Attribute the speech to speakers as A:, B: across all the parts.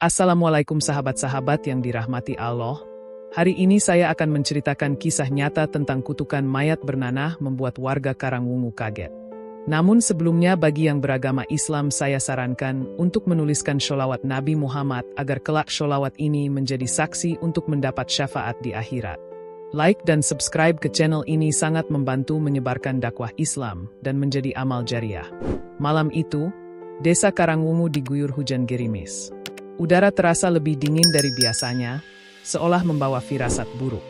A: Assalamualaikum sahabat-sahabat yang dirahmati Allah. Hari ini saya akan menceritakan kisah nyata tentang kutukan mayat bernanah membuat warga Karangwungu kaget. Namun sebelumnya bagi yang beragama Islam saya sarankan untuk menuliskan sholawat Nabi Muhammad agar kelak sholawat ini menjadi saksi untuk mendapat syafaat di akhirat. Like dan subscribe ke channel ini sangat membantu menyebarkan dakwah Islam dan menjadi amal jariah. Malam itu, desa Karangwungu diguyur hujan gerimis. Udara terasa lebih dingin dari biasanya, seolah membawa firasat buruk.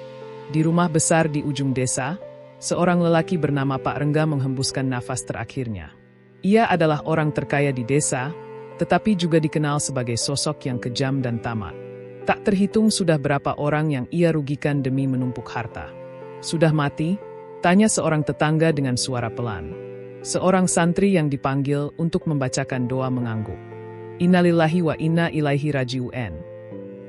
A: Di rumah besar di ujung desa, seorang lelaki bernama Pak Rengga menghembuskan nafas terakhirnya. Ia adalah orang terkaya di desa, tetapi juga dikenal sebagai sosok yang kejam dan tamak. Tak terhitung sudah berapa orang yang ia rugikan demi menumpuk harta. Sudah mati? Tanya seorang tetangga dengan suara pelan. Seorang santri yang dipanggil untuk membacakan doa mengangguk. Innalillahi wa inna ilaihi raji'un.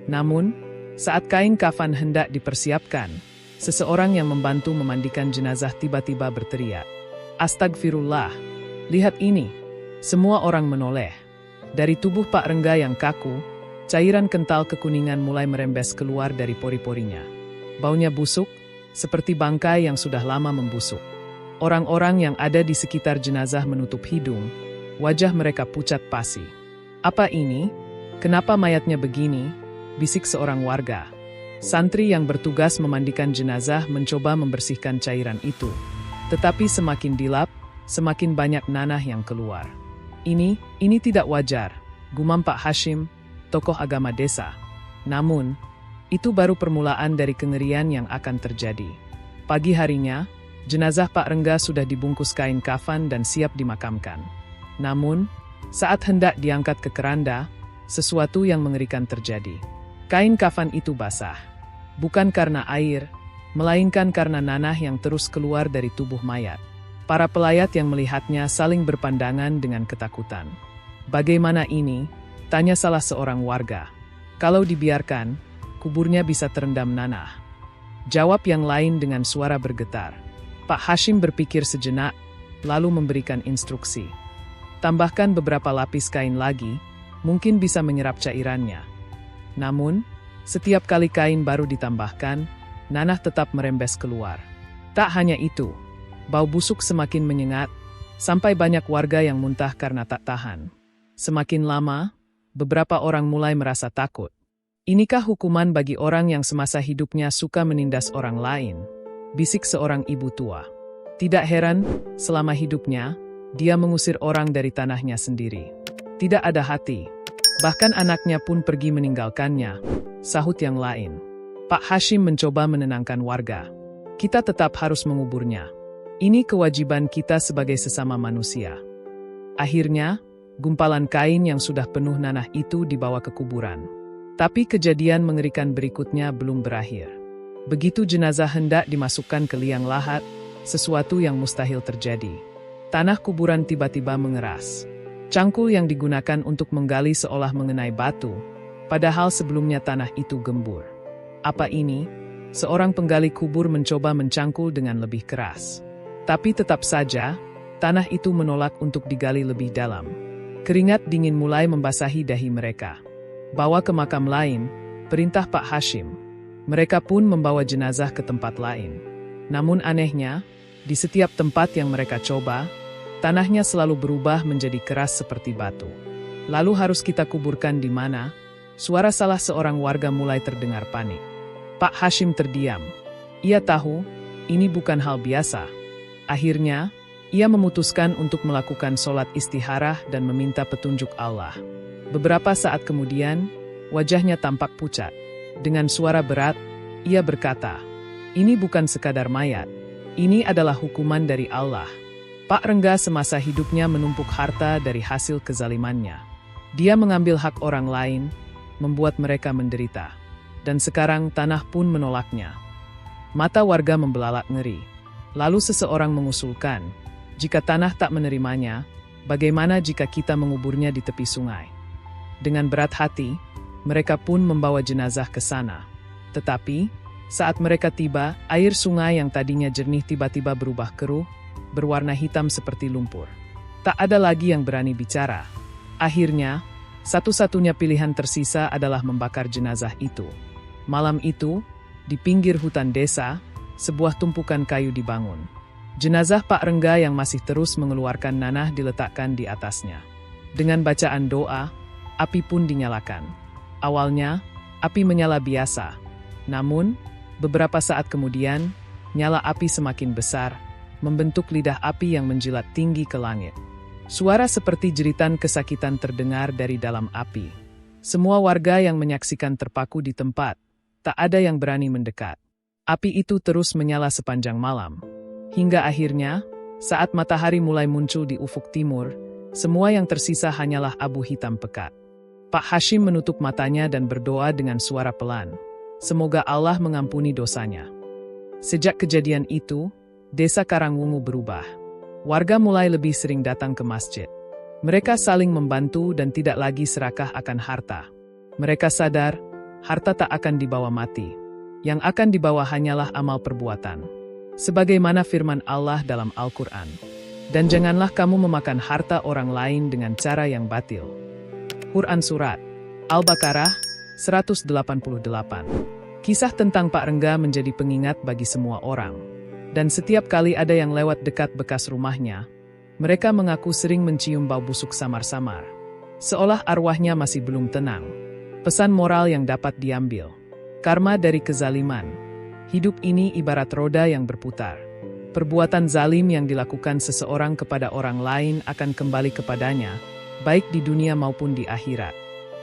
A: Namun, saat kain kafan hendak dipersiapkan, seseorang yang membantu memandikan jenazah tiba-tiba berteriak, "Astagfirullah, lihat ini." Semua orang menoleh. Dari tubuh Pak Rengga yang kaku, cairan kental kekuningan mulai merembes keluar dari pori-porinya. Baunya busuk, seperti bangkai yang sudah lama membusuk. Orang-orang yang ada di sekitar jenazah menutup hidung, wajah mereka pucat pasi. "Apa ini? Kenapa mayatnya begini?" bisik seorang warga. Santri yang bertugas memandikan jenazah mencoba membersihkan cairan itu. Tetapi semakin dilap, semakin banyak nanah yang keluar. Ini tidak wajar, gumam Pak Hashim, tokoh agama desa. Namun, itu baru permulaan dari kengerian yang akan terjadi. Pagi harinya, jenazah Pak Rengga sudah dibungkus kain kafan dan siap dimakamkan. Namun, saat hendak diangkat ke keranda, sesuatu yang mengerikan terjadi. Kain kafan itu basah. Bukan karena air, melainkan karena nanah yang terus keluar dari tubuh mayat. Para pelayat yang melihatnya saling berpandangan dengan ketakutan. "Bagaimana ini?" tanya salah seorang warga. "Kalau dibiarkan, kuburnya bisa terendam nanah." Jawab yang lain dengan suara bergetar. Pak Hashim berpikir sejenak, lalu memberikan instruksi. "Tambahkan beberapa lapis kain lagi, mungkin bisa menyerap cairannya." Namun, setiap kali kain baru ditambahkan, nanah tetap merembes keluar. Tak hanya itu, bau busuk semakin menyengat, sampai banyak warga yang muntah karena tak tahan. Semakin lama, beberapa orang mulai merasa takut. "Inikah hukuman bagi orang yang semasa hidupnya suka menindas orang lain?" bisik seorang ibu tua. Tidak heran, selama hidupnya, dia mengusir orang dari tanahnya sendiri. Tidak ada hati. Bahkan anaknya pun pergi meninggalkannya, sahut yang lain. Pak Hashim mencoba menenangkan warga. "Kita tetap harus menguburnya. Ini kewajiban kita sebagai sesama manusia." Akhirnya, gumpalan kain yang sudah penuh nanah itu dibawa ke kuburan. Tapi kejadian mengerikan berikutnya belum berakhir. Begitu jenazah hendak dimasukkan ke liang lahat, sesuatu yang mustahil terjadi. Tanah kuburan tiba-tiba mengeras. Cangkul yang digunakan untuk menggali seolah mengenai batu, padahal sebelumnya tanah itu gembur. Apa ini? Seorang penggali kubur mencoba mencangkul dengan lebih keras. Tapi tetap saja, tanah itu menolak untuk digali lebih dalam. Keringat dingin mulai membasahi dahi mereka. "Bawa ke makam lain," perintah Pak Hashim. Mereka pun membawa jenazah ke tempat lain. Namun anehnya, di setiap tempat yang mereka coba, tanahnya selalu berubah menjadi keras seperti batu. "Lalu harus kita kuburkan di mana?" Suara salah seorang warga mulai terdengar panik. Pak Hashim terdiam. Ia tahu, ini bukan hal biasa. Akhirnya, ia memutuskan untuk melakukan sholat istikharah dan meminta petunjuk Allah. Beberapa saat kemudian, wajahnya tampak pucat. Dengan suara berat, ia berkata, "Ini bukan sekadar mayat. Ini adalah hukuman dari Allah." Pak Rengga semasa hidupnya menumpuk harta dari hasil kezalimannya. Dia mengambil hak orang lain, membuat mereka menderita. Dan sekarang tanah pun menolaknya. Mata warga membelalak ngeri. Lalu seseorang mengusulkan, "Jika tanah tak menerimanya, bagaimana jika kita menguburnya di tepi sungai?" Dengan berat hati, mereka pun membawa jenazah ke sana. Tetapi, saat mereka tiba, air sungai yang tadinya jernih tiba-tiba berubah keruh, berwarna hitam seperti lumpur. Tak ada lagi yang berani bicara. Akhirnya, Satu-satunya pilihan tersisa adalah membakar jenazah itu. Malam itu, di pinggir hutan desa, sebuah tumpukan kayu dibangun. Jenazah Pak Rengga yang masih terus mengeluarkan nanah diletakkan di atasnya. Dengan bacaan doa, api pun dinyalakan. Awalnya, api menyala biasa. Namun, beberapa saat kemudian, nyala api semakin besar, membentuk lidah api yang menjilat tinggi ke langit. Suara seperti jeritan kesakitan terdengar dari dalam api. Semua warga yang menyaksikan terpaku di tempat, tak ada yang berani mendekat. Api itu terus menyala sepanjang malam. Hingga akhirnya, saat matahari mulai muncul di ufuk timur, semua yang tersisa hanyalah abu hitam pekat. Pak Hashim menutup matanya dan berdoa dengan suara pelan. Semoga Allah mengampuni dosanya. Sejak kejadian itu, desa Karangwungu berubah. Warga mulai lebih sering datang ke masjid. Mereka saling membantu dan tidak lagi serakah akan harta. Mereka sadar, harta tak akan dibawa mati. Yang akan dibawa hanyalah amal perbuatan. Sebagaimana firman Allah dalam Al-Quran. Dan janganlah kamu memakan harta orang lain dengan cara yang batil. Quran Surat Al-Baqarah 188. Kisah tentang Pak Rengga menjadi pengingat bagi semua orang. Dan setiap kali ada yang lewat dekat bekas rumahnya, mereka mengaku sering mencium bau busuk samar-samar. Seolah arwahnya masih belum tenang. Pesan moral yang dapat diambil. Karma dari kezaliman. Hidup ini ibarat roda yang berputar. Perbuatan zalim yang dilakukan seseorang kepada orang lain akan kembali kepadanya, baik di dunia maupun di akhirat.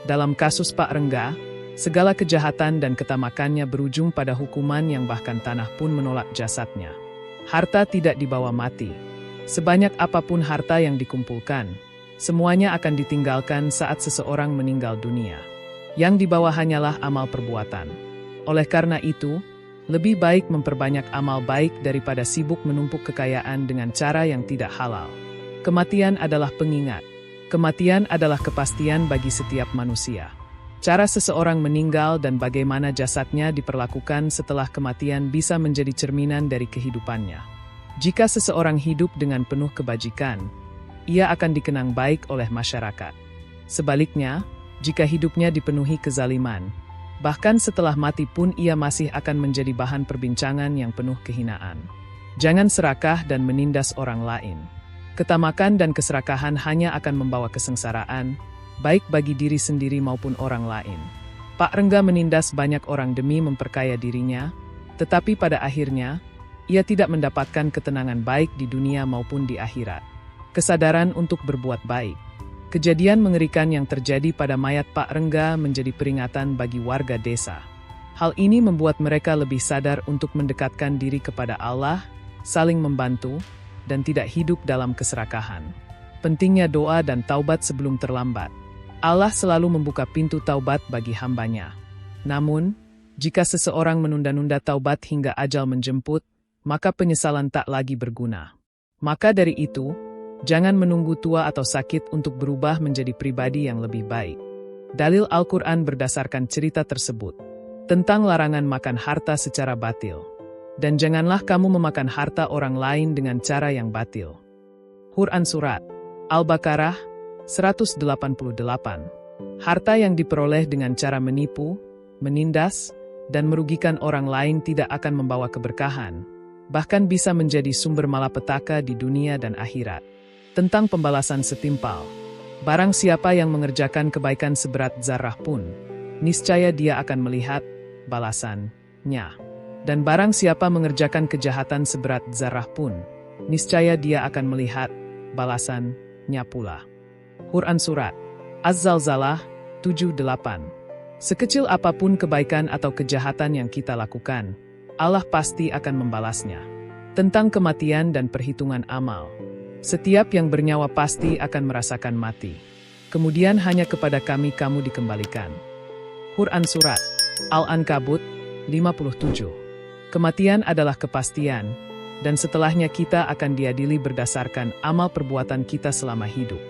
A: Dalam kasus Pak Rengga, segala kejahatan dan ketamakannya berujung pada hukuman yang bahkan tanah pun menolak jasadnya. Harta tidak dibawa mati. Sebanyak apapun harta yang dikumpulkan, semuanya akan ditinggalkan saat seseorang meninggal dunia. Yang dibawa hanyalah amal perbuatan. Oleh karena itu, lebih baik memperbanyak amal baik daripada sibuk menumpuk kekayaan dengan cara yang tidak halal. Kematian adalah pengingat. Kematian adalah kepastian bagi setiap manusia. Cara seseorang meninggal dan bagaimana jasadnya diperlakukan setelah kematian bisa menjadi cerminan dari kehidupannya. Jika seseorang hidup dengan penuh kebajikan, ia akan dikenang baik oleh masyarakat. Sebaliknya, jika hidupnya dipenuhi kezaliman, bahkan setelah mati pun ia masih akan menjadi bahan perbincangan yang penuh kehinaan. Jangan serakah dan menindas orang lain. Ketamakan dan keserakahan hanya akan membawa kesengsaraan, baik bagi diri sendiri maupun orang lain. Pak Rengga menindas banyak orang demi memperkaya dirinya, tetapi pada akhirnya, ia tidak mendapatkan ketenangan baik di dunia maupun di akhirat. Kesadaran untuk berbuat baik. Kejadian mengerikan yang terjadi pada mayat Pak Rengga menjadi peringatan bagi warga desa. Hal ini membuat mereka lebih sadar untuk mendekatkan diri kepada Allah, saling membantu, dan tidak hidup dalam keserakahan. Pentingnya doa dan taubat sebelum terlambat. Allah selalu membuka pintu taubat bagi hambanya. Namun, jika seseorang menunda-nunda taubat hingga ajal menjemput, maka penyesalan tak lagi berguna. Maka dari itu, jangan menunggu tua atau sakit untuk berubah menjadi pribadi yang lebih baik. Dalil Al-Quran berdasarkan cerita tersebut, tentang larangan makan harta secara batil. Dan janganlah kamu memakan harta orang lain dengan cara yang batil. Quran Surat Al-Baqarah 188. Harta yang diperoleh dengan cara menipu, menindas, dan merugikan orang lain tidak akan membawa keberkahan, bahkan bisa menjadi sumber malapetaka di dunia dan akhirat. Tentang pembalasan setimpal. Barang siapa yang mengerjakan kebaikan seberat zarah pun, niscaya dia akan melihat balasannya. Dan barang siapa mengerjakan kejahatan seberat zarah pun, niscaya dia akan melihat balasannya pula. Quran Surat Az-Zalzalah 7:8. Sekecil apapun kebaikan atau kejahatan yang kita lakukan, Allah pasti akan membalasnya. Tentang kematian dan perhitungan amal. Setiap yang bernyawa pasti akan merasakan mati. Kemudian hanya kepada kami kamu dikembalikan. Quran Surat Al-Ankabut 57. Kematian adalah kepastian, dan setelahnya kita akan diadili berdasarkan amal perbuatan kita selama hidup.